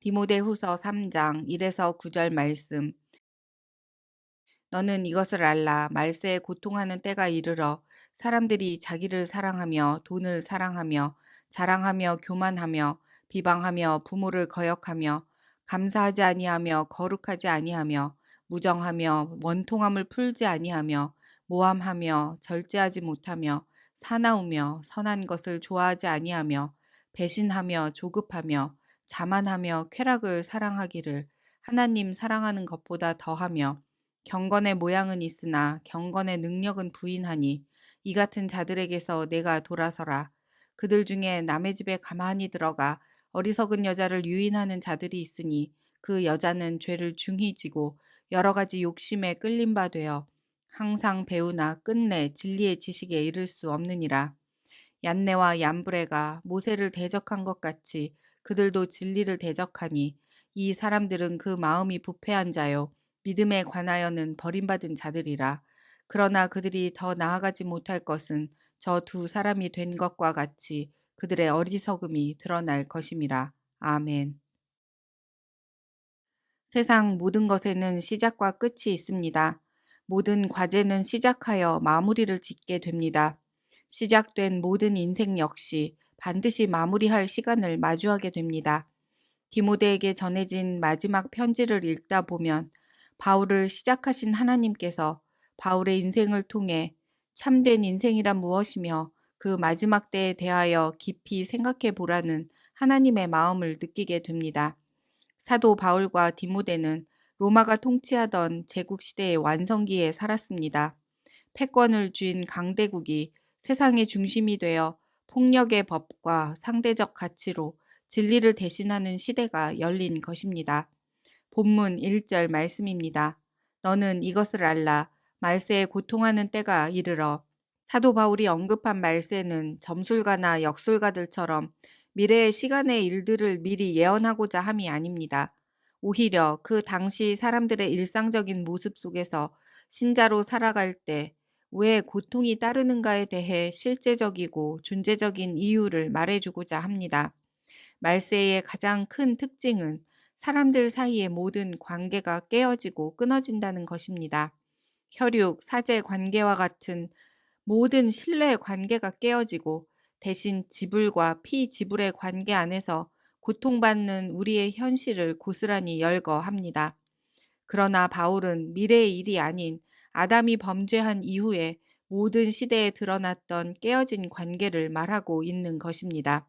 디모데후서 3장 1에서 9절 말씀. 너는 이것을 알라. 말세에 고통하는 때가 이르러 사람들이 자기를 사랑하며 돈을 사랑하며 자랑하며 교만하며 비방하며 부모를 거역하며 감사하지 아니하며 거룩하지 아니하며 무정하며 원통함을 풀지 아니하며 모함하며 절제하지 못하며 사나우며 선한 것을 좋아하지 아니하며 배신하며 조급하며 자만하며 쾌락을 사랑하기를 하나님 사랑하는 것보다 더하며 경건의 모양은 있으나 경건의 능력은 부인하니 이 같은 자들에게서 내가 돌아서라. 그들 중에 남의 집에 가만히 들어가 어리석은 여자를 유인하는 자들이 있으니 그 여자는 죄를 중히 지고 여러 가지 욕심에 끌린 바 되어 항상 배우나 끝내 진리의 지식에 이를 수 없느니라. 얀네와 얀브레가 모세를 대적한 것 같이 그들도 진리를 대적하니 이 사람들은 그 마음이 부패한 자요 믿음에 관하여는 버림받은 자들이라. 그러나 그들이 더 나아가지 못할 것은 저 두 사람이 된 것과 같이 그들의 어리석음이 드러날 것임이라. 아멘. 세상 모든 것에는 시작과 끝이 있습니다. 모든 과제는 시작하여 마무리를 짓게 됩니다. 시작된 모든 인생 역시 반드시 마무리할 시간을 마주하게 됩니다. 디모데에게 전해진 마지막 편지를 읽다 보면 바울을 시작하신 하나님께서 바울의 인생을 통해 참된 인생이란 무엇이며 그 마지막 때에 대하여 깊이 생각해 보라는 하나님의 마음을 느끼게 됩니다. 사도 바울과 디모데는 로마가 통치하던 제국 시대의 완성기에 살았습니다. 패권을 쥔 강대국이 세상의 중심이 되어 폭력의 법과 상대적 가치로 진리를 대신하는 시대가 열린 것입니다. 본문 1절 말씀입니다. 너는 이것을 알라. 말세에 고통하는 때가 이르러. 사도 바울이 언급한 말세는 점술가나 역술가들처럼 미래의 시간의 일들을 미리 예언하고자 함이 아닙니다. 오히려 그 당시 사람들의 일상적인 모습 속에서 신자로 살아갈 때 왜 고통이 따르는가에 대해 실제적이고 존재적인 이유를 말해주고자 합니다. 말세의 가장 큰 특징은 사람들 사이의 모든 관계가 깨어지고 끊어진다는 것입니다. 혈육, 사제 관계와 같은 모든 신뢰의 관계가 깨어지고 대신 지불과 피지불의 관계 안에서 고통받는 우리의 현실을 고스란히 열거합니다. 그러나 바울은 미래의 일이 아닌 아담이 범죄한 이후에 모든 시대에 드러났던 깨어진 관계를 말하고 있는 것입니다.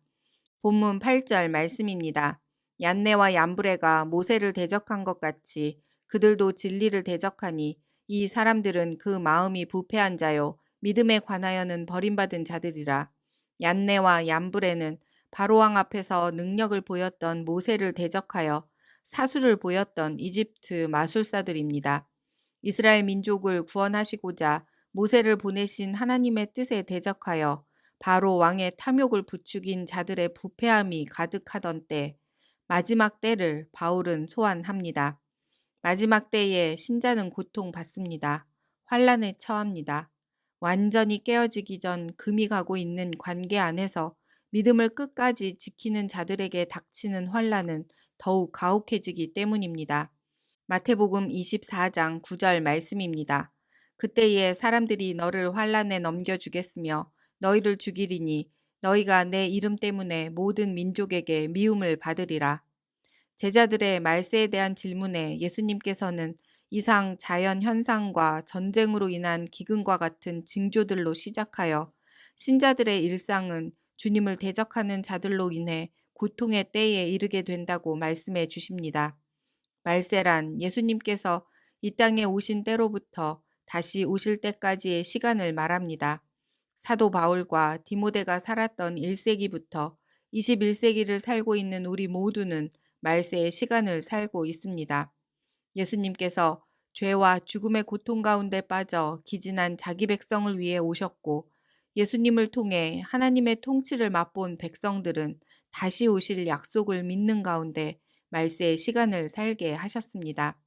본문 8절 말씀입니다. 얀네와 얀브레가 모세를 대적한 것 같이 그들도 진리를 대적하니 이 사람들은 그 마음이 부패한 자요 믿음에 관하여는 버림받은 자들이라. 얀네와 얀브레는 바로왕 앞에서 능력을 보였던 모세를 대적하여 사수를 보였던 이집트 마술사들입니다. 이스라엘 민족을 구원하시고자 모세를 보내신 하나님의 뜻에 대적하여 바로 왕의 탐욕을 부추긴 자들의 부패함이 가득하던 때, 마지막 때를 바울은 소환합니다. 마지막 때에 신자는 고통받습니다. 환란에 처합니다. 완전히 깨어지기 전 금이 가고 있는 관계 안에서 믿음을 끝까지 지키는 자들에게 닥치는 환란은 더욱 가혹해지기 때문입니다. 마태복음 24장 9절 말씀입니다. 그때에 사람들이 너를 환란에 넘겨주겠으며 너희를 죽이리니 너희가 내 이름 때문에 모든 민족에게 미움을 받으리라. 제자들의 말세에 대한 질문에 예수님께서는 이상 자연 현상과 전쟁으로 인한 기근과 같은 징조들로 시작하여 신자들의 일상은 주님을 대적하는 자들로 인해 고통의 때에 이르게 된다고 말씀해 주십니다. 말세란 예수님께서 이 땅에 오신 때로부터 다시 오실 때까지의 시간을 말합니다. 사도 바울과 디모데가 살았던 1세기부터 21세기를 살고 있는 우리 모두는 말세의 시간을 살고 있습니다. 예수님께서 죄와 죽음의 고통 가운데 빠져 기진한 자기 백성을 위해 오셨고 예수님을 통해 하나님의 통치를 맛본 백성들은 다시 오실 약속을 믿는 가운데 말세의 시간을 살게 하셨습니다.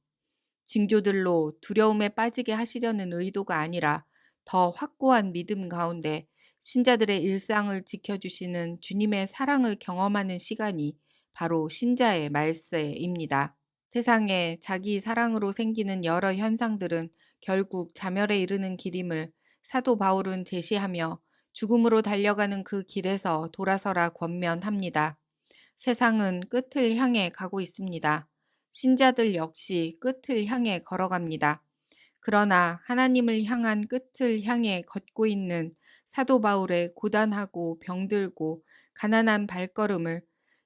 징조들로 두려움에 빠지게 하시려는 의도가 아니라 더 확고한 믿음 가운데 신자들의 일상을 지켜주시는 주님의 사랑을 경험하는 시간이 바로 신자의 말세입니다. 세상에 자기 사랑으로 생기는 여러 현상들은 결국 자멸에 이르는 길임을 사도 바울은 제시하며 죽음으로 달려가는 그 길에서 돌아서라 권면합니다. 세상은 끝을 향해 가고 있습니다. 신자들 역시 끝을 향해 걸어갑니다. 그러나 하나님을 향한 끝을 향해 걷고 있는 사도 바울의 고단하고 병들고 가난한 발걸음을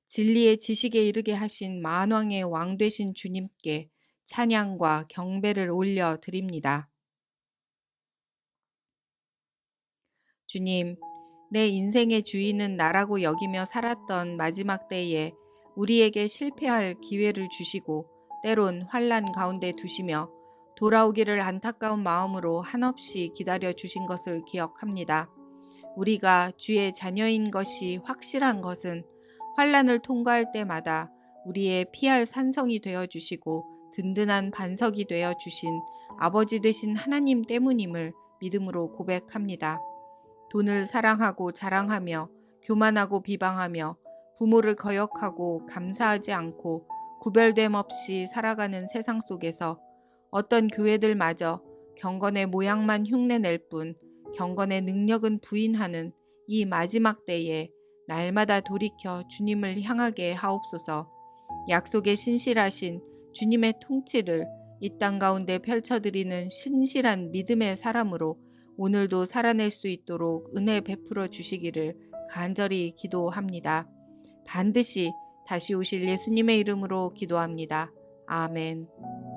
진리의 지식에 이르게 하신 만왕의 왕 되신 주님께 찬양과 경배를 올려 드립니다. 주님, 내 인생의 주인은 나라고 여기며 살았던 마지막 때에 우리에게 실패할 기회를 주시고 때론 환난 가운데 두시며 돌아오기를 안타까운 마음으로 한없이 기다려 주신 것을 기억합니다. 우리가 주의 자녀인 것이 확실한 것은 환난을 통과할 때마다 우리의 피할 산성이 되어 주시고 든든한 반석이 되어 주신 아버지 되신 하나님 때문임을 믿음으로 고백합니다. 돈을 사랑하고 자랑하며 교만하고 비방하며 부모를 거역하고 감사하지 않고 구별됨 없이 살아가는 세상 속에서 어떤 교회들마저 경건의 모양만 흉내낼 뿐 경건의 능력은 부인하는 이 마지막 때에 날마다 돌이켜 주님을 향하게 하옵소서. 약속에 신실하신 주님의 통치를 이 땅 가운데 펼쳐드리는 신실한 믿음의 사람으로 오늘도 살아낼 수 있도록 은혜 베풀어 주시기를 간절히 기도합니다. 반드시 다시 오실 예수님의 이름으로 기도합니다. 아멘.